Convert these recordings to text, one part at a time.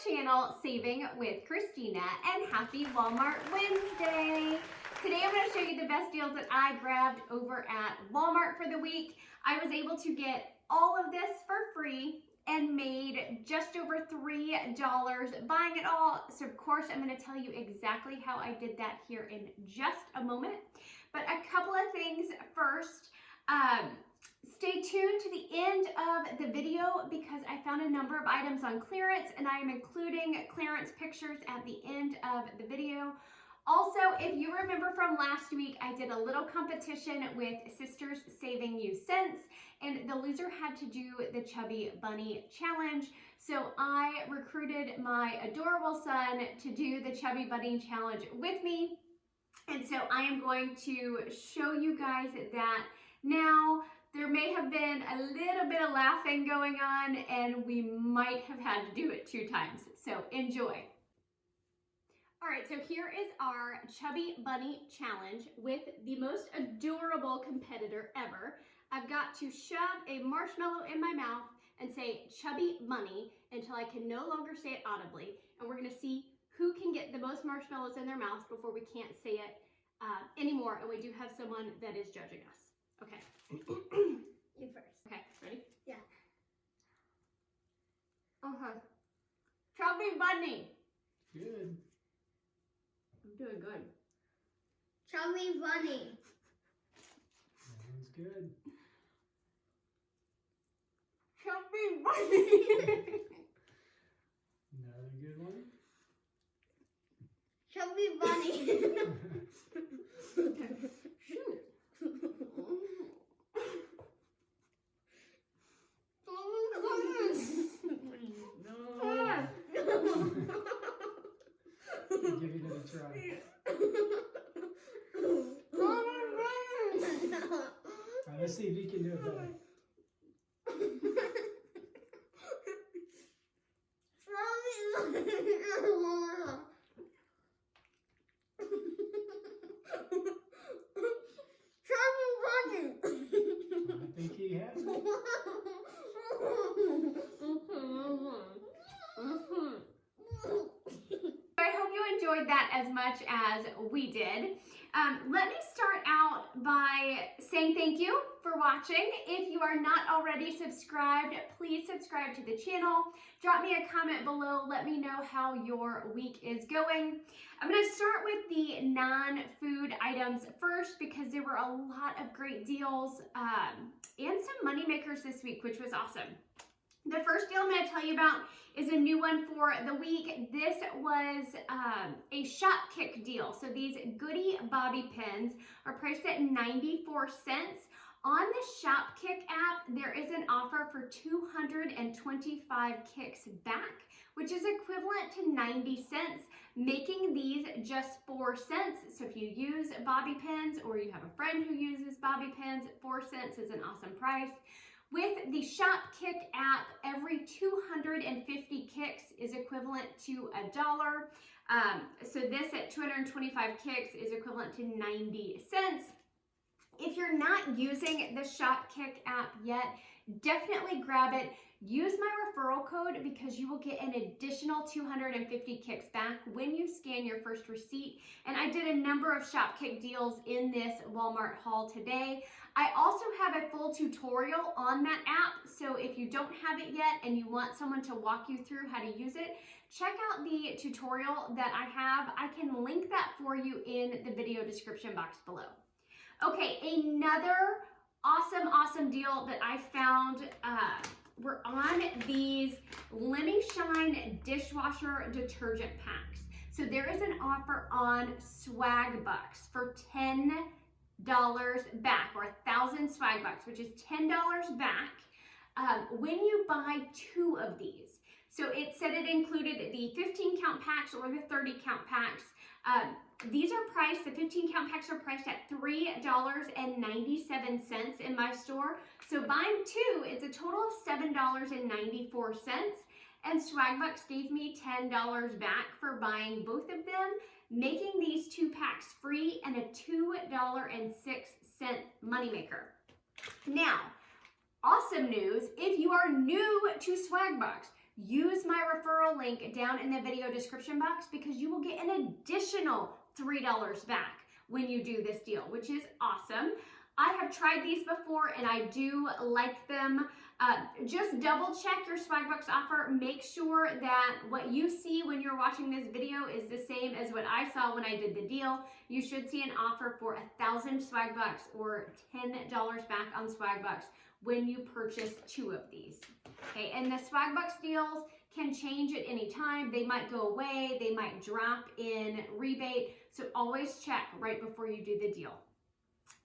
channel, Saving with Christina, and happy Walmart Wednesday. Today I'm going to show you the best deals that I grabbed over at Walmart for the week. I was able to get all of this for free and made just over $3 buying it all. So of course I'm going to tell you exactly how I did that here in just a moment. But a couple of things first. Stay tuned to the end of the video because I found a number of items on clearance and I am including clearance pictures at the end of the video. Also, if you remember from last week, I did a little competition with Sisters Saving You Cents, and the loser had to do the Chubby Bunny Challenge. So I recruited my adorable son to do the Chubby Bunny Challenge with me. And so I am going to show you guys that now. There may have been a little bit of laughing going on, and we might have had to do it 2 times. So enjoy. All right, so here is our Chubby Bunny Challenge with the most adorable competitor ever. I've got to shove a marshmallow in my mouth and say Chubby Bunny until I can no longer say it audibly. And we're gonna see who can get the most marshmallows in their mouths before we can't say it anymore. And we do have someone that is judging us. Okay. You first. Okay, ready? Yeah. Okay. Chubby Bunny. Good. I'm doing good. Chubby Bunny. That one's good. Chubby Bunny. Another good one. Chubby Bunny. Shoot. I'll give it a try. Alright, let's see if you can do it better. I think he has it. I hope you enjoyed that as much as we did. Let me start out by saying thank you for watching. If you are not already subscribed, please subscribe to the channel. Drop me a comment below. Let me know how your week is going. I'm going to start with the non-food items first because there were a lot of great deals and some money makers this week, which was awesome. The first deal I'm going to tell you about is a new one for the week. This was a Shopkick deal. So these goodie bobby pins are priced at 94 cents. On the Shopkick app, there is an offer for 225 kicks back, which is equivalent to 90 cents, making these just 4 cents. So if you use bobby pins or you have a friend who uses bobby pins, 4 cents is an awesome price. With the Shopkick app, every 250 kicks is equivalent to $1. So this at 225 kicks is equivalent to 90 cents. If you're not using the Shopkick app yet, definitely grab it. Use my referral code because you will get an additional 250 kicks back when you scan your first receipt. And I did a number of Shopkick deals in this Walmart haul today. I also have a full tutorial on that app, so if you don't have it yet and you want someone to walk you through how to use it, check out the tutorial that I have. I can link that for you in the video description box below. Okay, another awesome deal that I found were on these Let Me Shine dishwasher detergent packs. So there is an offer on Swagbucks for $10 back, or 1,000 Swagbucks, which is $10 back when you buy 2 of these. So it said it included the 15 count packs or the 30 count packs. These are priced, the 15 count packs are priced at $3.97 in my store. So buying 2, it's a total of $7.94. And Swagbucks gave me $10 back for buying both of them, making these 2 packs free and a $2.06 moneymaker. Now, awesome news, if you are new to Swagbucks, use my referral link down in the video description box because you will get an additional $3 back when you do this deal, which is awesome. I have tried these before and I do like them. Just double check your Swagbucks offer. Make sure that what you see when you're watching this video is the same as what I saw when I did the deal. You should see an offer for 1,000 Swagbucks or $10 back on Swagbucks when you purchase 2 of these. Okay, and the Swagbucks deals can change at any time. They might go away, they might drop in rebate, so always check right before you do the deal.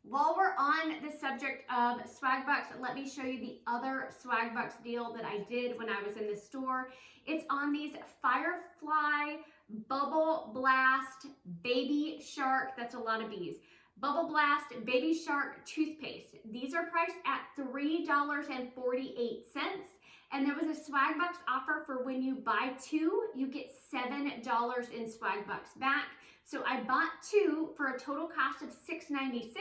While we're on the subject of Swagbucks, let me show you the other Swagbucks deal that I did when I was in the store. It's on these Firefly Bubble Blast Baby Shark, that's a lot of B's, Bubble Blast Baby Shark toothpaste. These are priced at $3.48. And there was a Swagbucks offer for when you buy 2, you get $7 in Swagbucks back. So I bought 2 for a total cost of $6.96.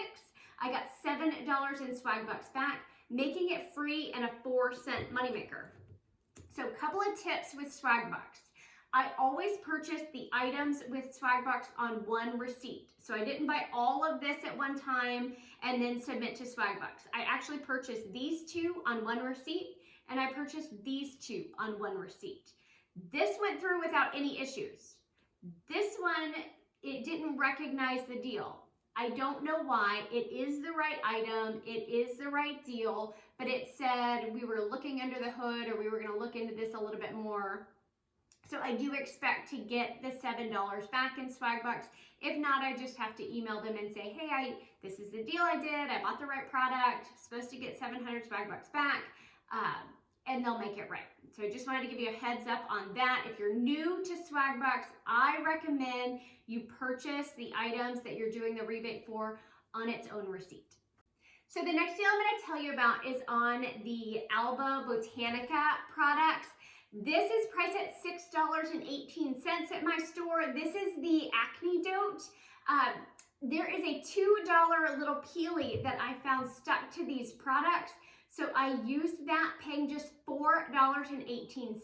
I got $7 in Swagbucks back, making it free and a 4-cent moneymaker. So a couple of tips with Swagbucks. I always purchase the items with Swagbucks on one receipt. So I didn't buy all of this at one time and then submit to Swagbucks. I actually purchased these 2 on one receipt and I purchased these 2 on one receipt. This went through without any issues. This one, it didn't recognize the deal. I don't know why. It is the right item, it is the right deal, but it said we were looking under the hood or we were gonna look into this a little bit more. So I do expect to get the $7 back in Swagbucks. If not, I just have to email them and say, hey, this is the deal I did, I bought the right product, supposed to get 700 Swagbucks back, and they'll make it right. So I just wanted to give you a heads up on that. If you're new to Swagbucks, I recommend you purchase the items that you're doing the rebate for on its own receipt. So the next deal I'm going to tell you about is on the Alba Botanica products. This is priced at $6.18 at my store. This is the Acne Dote. There is a $2 little peely that I found stuck to these products. So I used that, paying just $4.18.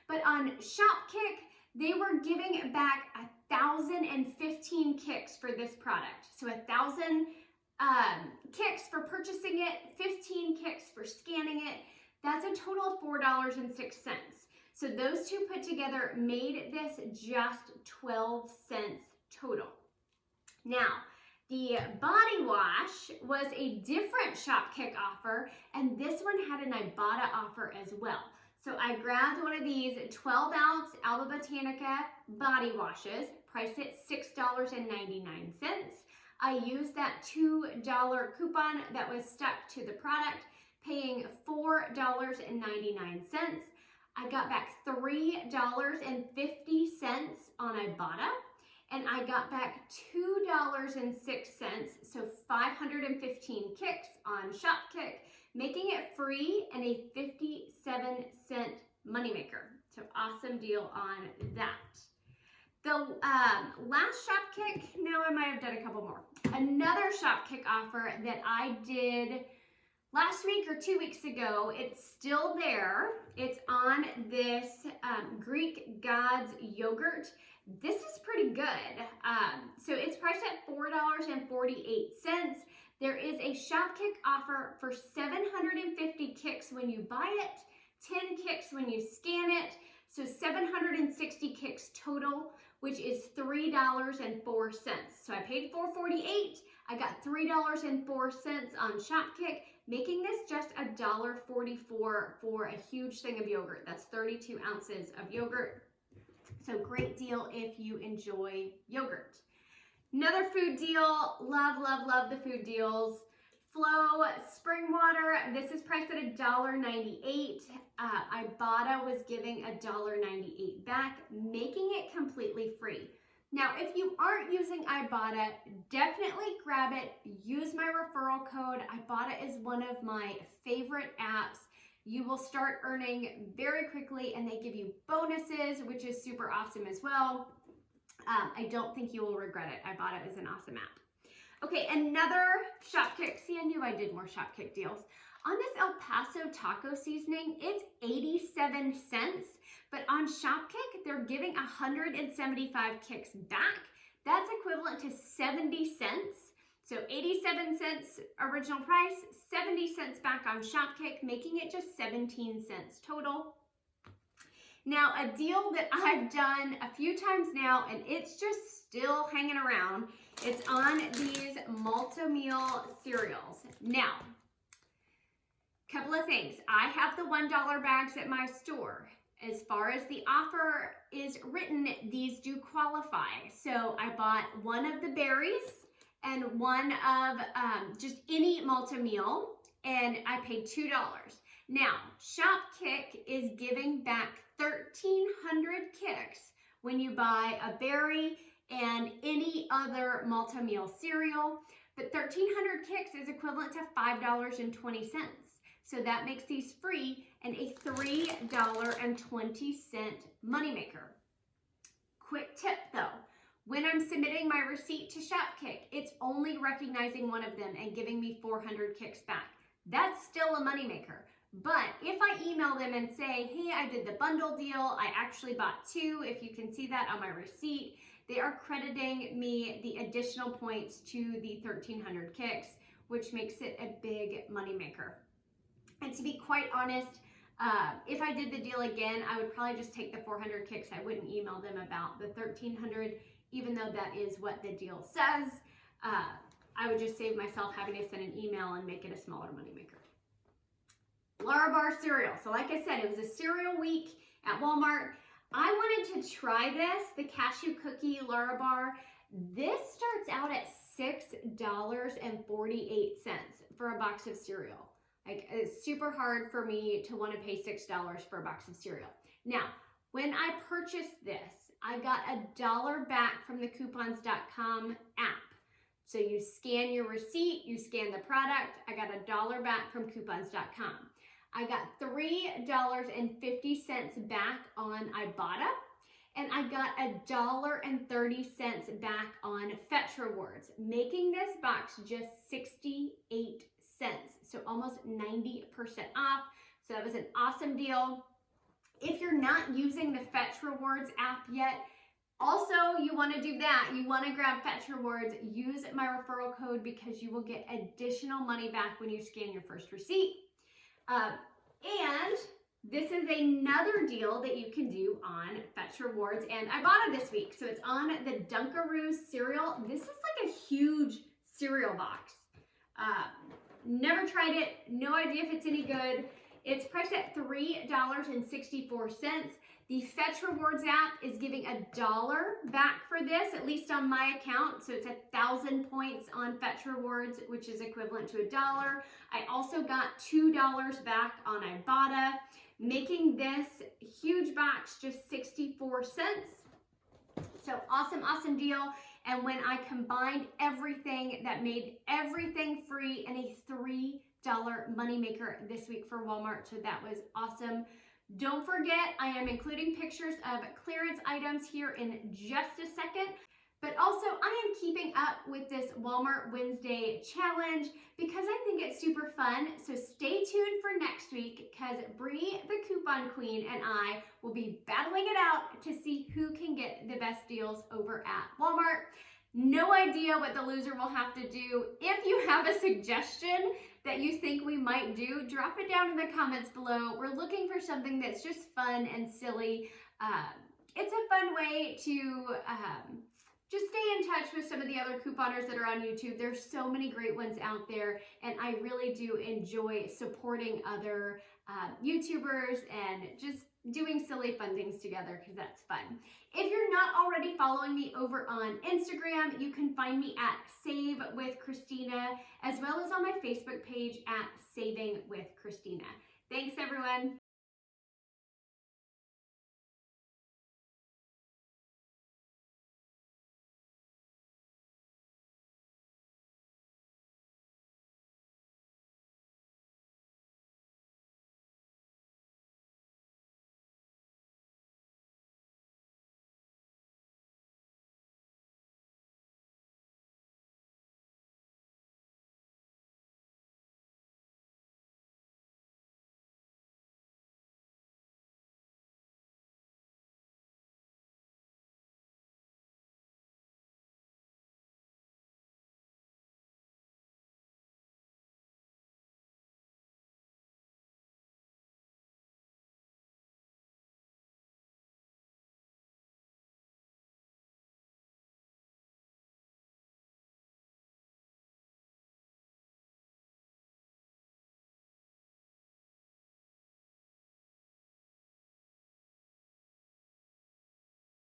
But on Shopkick, they were giving back 1,015 kicks for this product. So 1,000 kicks for purchasing it, 15 kicks for scanning it. That's a total of $4.06. So those 2 put together made this just 12 cents total. Now, the body wash was a different Shopkick offer, and this one had an Ibotta offer as well. So I grabbed one of these 12-ounce Alba Botanica body washes, priced at $6.99. I used that $2 coupon that was stuck to the product, paying $4.99. I got back $3.50 on Ibotta, and I got back $2.06, so 515 kicks on Shopkick, making it free and a 57-cent moneymaker. So awesome deal on that. The last Shopkick, no, I might have done a couple more. Another Shopkick offer that I did last week or 2 weeks ago, it's still there. It's on this Greek Gods yogurt. This is pretty good. So it's priced at $4.48. There is a Shopkick offer for 750 kicks when you buy it, 10 kicks when you scan it, so 760 kicks total, which is $3.04. So I paid $4.48. I got $3.04 on Shopkick, making this just $1.44 for a huge thing of yogurt. That's 32 ounces of yogurt. So great deal if you enjoy yogurt. Another food deal, love, love, love the food deals. Flow spring water, this is priced at $1.98. Ibotta was giving $1.98 back, making it completely free. Now, if you aren't using Ibotta, definitely grab it. Use my referral code. Ibotta is one of my favorite apps. You will start earning very quickly, and they give you bonuses, which is super awesome as well. I don't think you will regret it. Ibotta is an awesome app. Okay, another Shopkick. See, I knew I did more Shopkick deals. On this El Paso taco seasoning, it's 87 cents, but on Shopkick, they're giving 175 kicks back. That's equivalent to 70 cents. So 87 cents original price, 70 cents back on Shopkick, making it just 17 cents total. Now, a deal that I've done a few times now, and it's just still hanging around, it's on these multi-meal cereals. Now, couple of things. I have the $1 bags at my store. As far as the offer is written, these do qualify. So I bought one of the berries and one of just any multi-meal, and I paid $2. Now, Shopkick is giving back 1,300 kicks when you buy a berry and any other multi-meal cereal, but 1,300 kicks is equivalent to $5.20. So that makes these free and a $3.20 moneymaker. Quick tip though, when I'm submitting my receipt to Shopkick, it's only recognizing one of them and giving me 400 kicks back. That's still a moneymaker. But if I email them and say, hey, I did the bundle deal, I actually bought 2, if you can see that on my receipt, they are crediting me the additional points to the 1,300 kicks, which makes it a big moneymaker. And to be quite honest, if I did the deal again, I would probably just take the 400 kicks. I wouldn't email them about the 1,300, even though that is what the deal says. I would just save myself having to send an email and make it a smaller moneymaker. Larabar Cereal. So like I said, it was a cereal week at Walmart. I wanted to try this, the cashew cookie Larabar. This starts out at $6.48 for a box of cereal. Like, it's super hard for me to want to pay $6 for a box of cereal. Now, when I purchased this, I got $1 back from the coupons.com app. So you scan your receipt, you scan the product, I got $1 back from coupons.com. I got $3.50 back on Ibotta, and I got $1.30 back on Fetch Rewards, making this box just 68 cents. So almost 90% off. So that was an awesome deal. If you're not using the Fetch Rewards app yet, also you want to do that. You want to grab Fetch Rewards, use my referral code because you will get additional money back when you scan your first receipt. And this is another deal that you can do on Fetch Rewards and Ibotta this week. So it's on the Dunkaroos cereal. This is like a huge cereal box. Never tried it, no idea if it's any good. It's priced at $3.64. The Fetch Rewards app is giving $1 back for this, at least on my account. So it's 1,000 points on Fetch Rewards, which is equivalent to $1. I also got $2 back on Ibotta, making this huge box just 64 cents. So awesome, awesome deal. And when I combined everything, that made everything free and a $3 moneymaker this week for Walmart. So that was awesome. Don't forget, I am including pictures of clearance items here in just a second. But also, I am keeping up with this Walmart Wednesday challenge because I think it's super fun. So stay tuned for next week because Bree, the coupon queen, and I will be battling it out to see who can get the best deals over at Walmart. No idea what the loser will have to do. If you have a suggestion that you think we might do, drop it down in the comments below. We're looking for something that's just fun and silly. It's a fun way to just stay in touch with some of the other couponers that are on YouTube. There's so many great ones out there, and I really do enjoy supporting other YouTubers and just doing silly fun things together because that's fun. If you're not already following me over on Instagram, you can find me at Save with Christina, as well as on my Facebook page at Saving with Christina. Thanks, everyone.